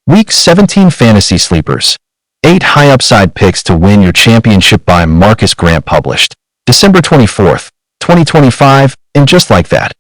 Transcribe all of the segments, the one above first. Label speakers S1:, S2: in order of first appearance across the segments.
S1: Week 17 Fantasy Sleepers. 8 high upside picks to win your championship by Marcus Grant, published December 24th, 2025, and just like that,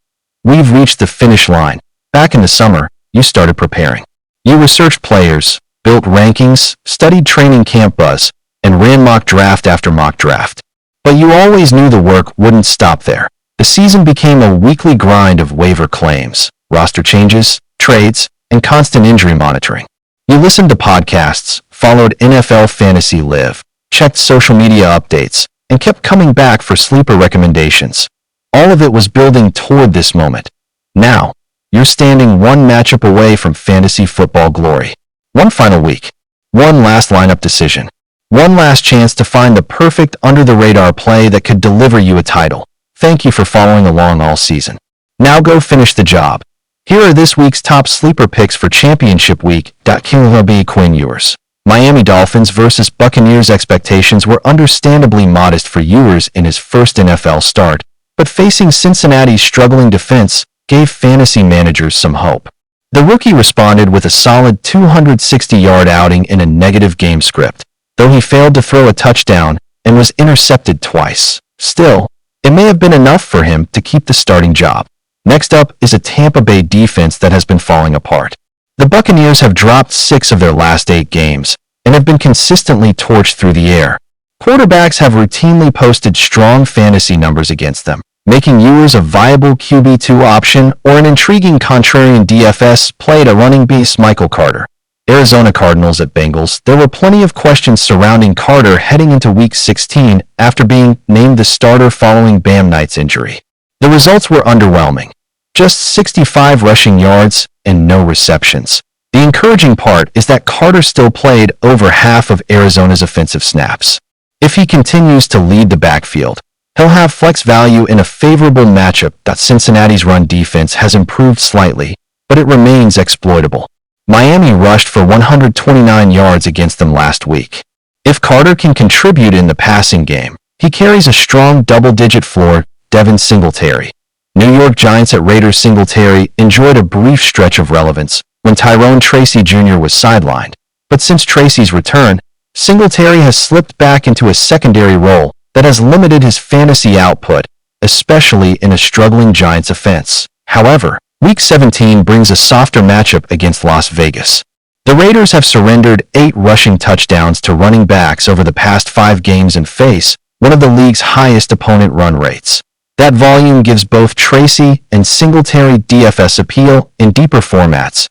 S1: we've reached the finish line. Back in the summer, you started preparing. You researched players, built rankings, studied training camp buzz, and ran mock draft after mock draft. But you always knew the work wouldn't stop there. The season became a weekly grind of waiver claims, roster changes, trades, and constant injury monitoring. You listened to podcasts, followed NFL Fantasy Live, checked social media updates, and kept coming back for sleeper recommendations. All of it was building toward this moment. Now, you're standing one matchup away from fantasy football glory. One final week. One last lineup decision. One last chance to find the perfect under-the-radar play that could deliver you a title. Thank you for following along all season. Now go finish the job. Here are this week's top sleeper picks for Championship Week. Quinn Ewers. Miami Dolphins versus Buccaneers. Expectations were understandably modest for Ewers in his first NFL start, but facing Cincinnati's struggling defense gave fantasy managers some hope. The rookie responded with a solid 260-yard outing in a negative game script, though he failed to throw a touchdown and was intercepted twice. Still, it may have been enough for him to keep the starting job. Next up is a Tampa Bay defense that has been falling apart. The Buccaneers have dropped 6 of their last 8 games and have been consistently torched through the air. Quarterbacks have routinely posted strong fantasy numbers against them, making Ewers a viable QB2 option or an intriguing contrarian DFS play to running beast Michael Carter. Arizona Cardinals at Bengals. There were plenty of questions surrounding Carter heading into Week 16 after being named the starter following Bam Knight's injury. The results were underwhelming. Just 65 rushing yards and no receptions. The encouraging part is that Carter still played over half of Arizona's offensive snaps. If he continues to lead the backfield, he'll have flex value in a favorable matchup. Cincinnati's run defense has improved slightly, but it remains exploitable. Miami rushed for 129 yards against them last week. If Carter can contribute in the passing game, he carries a strong double-digit floor. Devin Singletary. New York Giants at Raiders. Singletary enjoyed a brief stretch of relevance when Tyrone Tracy Jr. was sidelined, but since Tracy's return, Singletary has slipped back into a secondary role that has limited his fantasy output, especially in a struggling Giants offense. However, Week 17 brings a softer matchup against Las Vegas. The Raiders have surrendered 8 rushing touchdowns to running backs over the past 5 games and face one of the league's highest opponent run rates. That volume gives both Tracy and Singletary DFS appeal in deeper formats.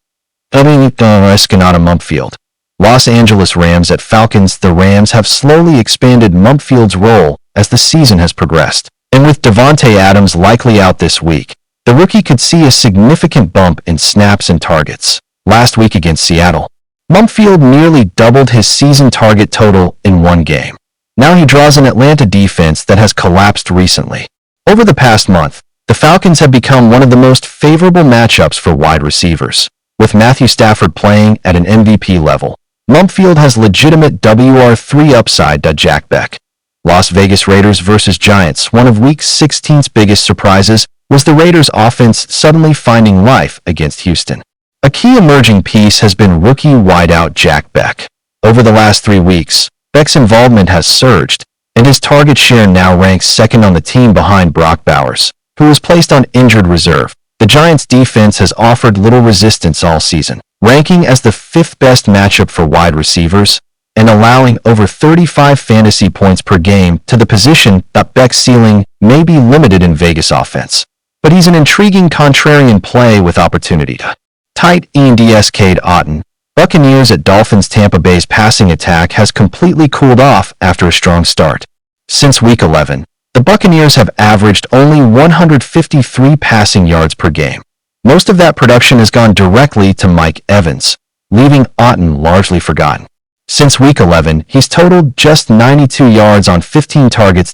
S1: Konata Mumpfield. Los Angeles Rams at Falcons. The Rams have slowly expanded Mumpfield's role as the season has progressed, and with Davante Adams likely out this week, the rookie could see a significant bump in snaps and targets. Last week against Seattle, Mumpfield nearly doubled his season target total in one game. Now he draws an Atlanta defense that has collapsed recently. Over the past month, the Falcons have become one of the most favorable matchups for wide receivers. With Matthew Stafford playing at an MVP level, Mumpfield has legitimate WR3 upside. Bech. Las Vegas Raiders versus Giants. One of Week 16's biggest surprises was the Raiders' offense suddenly finding life against Houston. A key emerging piece has been rookie wideout Bech. Over the last 3 weeks, Bech's involvement has surged, and his target share now ranks second on the team behind Brock Bowers, who was placed on injured reserve. The Giants' defense has offered little resistance all season, ranking as the 5th best matchup for wide receivers and allowing over 35 fantasy points per game to the position. Bech's ceiling may be limited in Vegas offense, but he's an intriguing contrarian play with opportunity. Tight ends. Cade Otton. Buccaneers at Dolphins. Tampa Bay's passing attack has completely cooled off after a strong start. Since Week 11, the Buccaneers have averaged only 153 passing yards per game. Most of that production has gone directly to Mike Evans, leaving Otton largely forgotten. Since Week 11, he's totaled just 92 yards on 15 targets.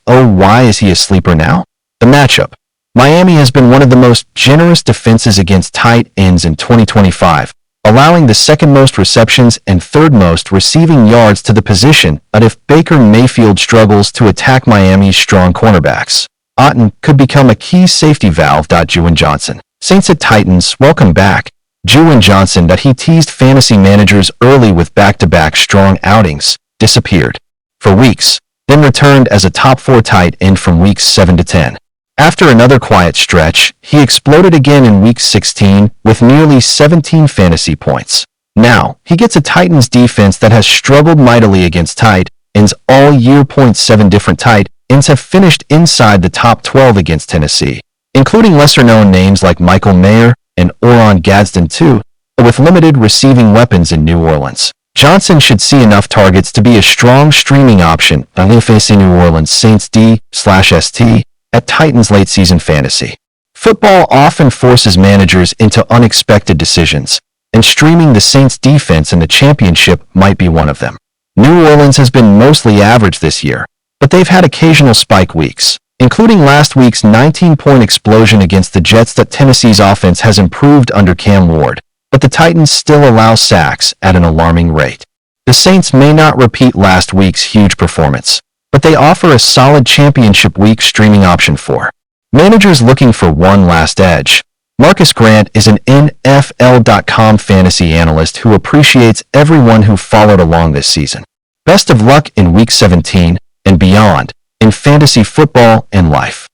S1: Why is he a sleeper now? The matchup. Miami has been one of the most generous defenses against tight ends in 2025, allowing the 2nd most receptions and 3rd most receiving yards to the position. But if Baker Mayfield struggles to attack Miami's strong cornerbacks, Otton could become a key safety valve. Juwan Johnson. Saints at Titans. Welcome back. Juwan Johnson that he teased fantasy managers early with back-to-back strong outings, disappeared for weeks, then returned as a top 4 tight end from weeks 7 to 10. After another quiet stretch, he exploded again in week 16 with nearly 17 fantasy points. Now, he gets a Titans defense that has struggled mightily against tight ends all year. 7 different tight ends have finished inside the top 12 against Tennessee, including lesser-known names like Michael Mayer and Oron Gadsden too, but with limited receiving weapons in New Orleans. Johnson should see enough targets to be a strong streaming option facing New Orleans Saints D/ST at Titans late-season fantasy. Football often forces managers into unexpected decisions, and streaming the Saints defense in the championship might be one of them. New Orleans has been mostly average this year, but they've had occasional spike weeks, including last week's 19-point explosion against the Jets. That Tennessee's offense has improved under Cam Ward, but the Titans still allow sacks at an alarming rate. The Saints may not repeat last week's huge performance, but they offer a solid championship week streaming option for managers looking for one last edge. Marcus Grant is an NFL.com fantasy analyst who appreciates everyone who followed along this season. Best of luck in week 17 and beyond in fantasy football and life.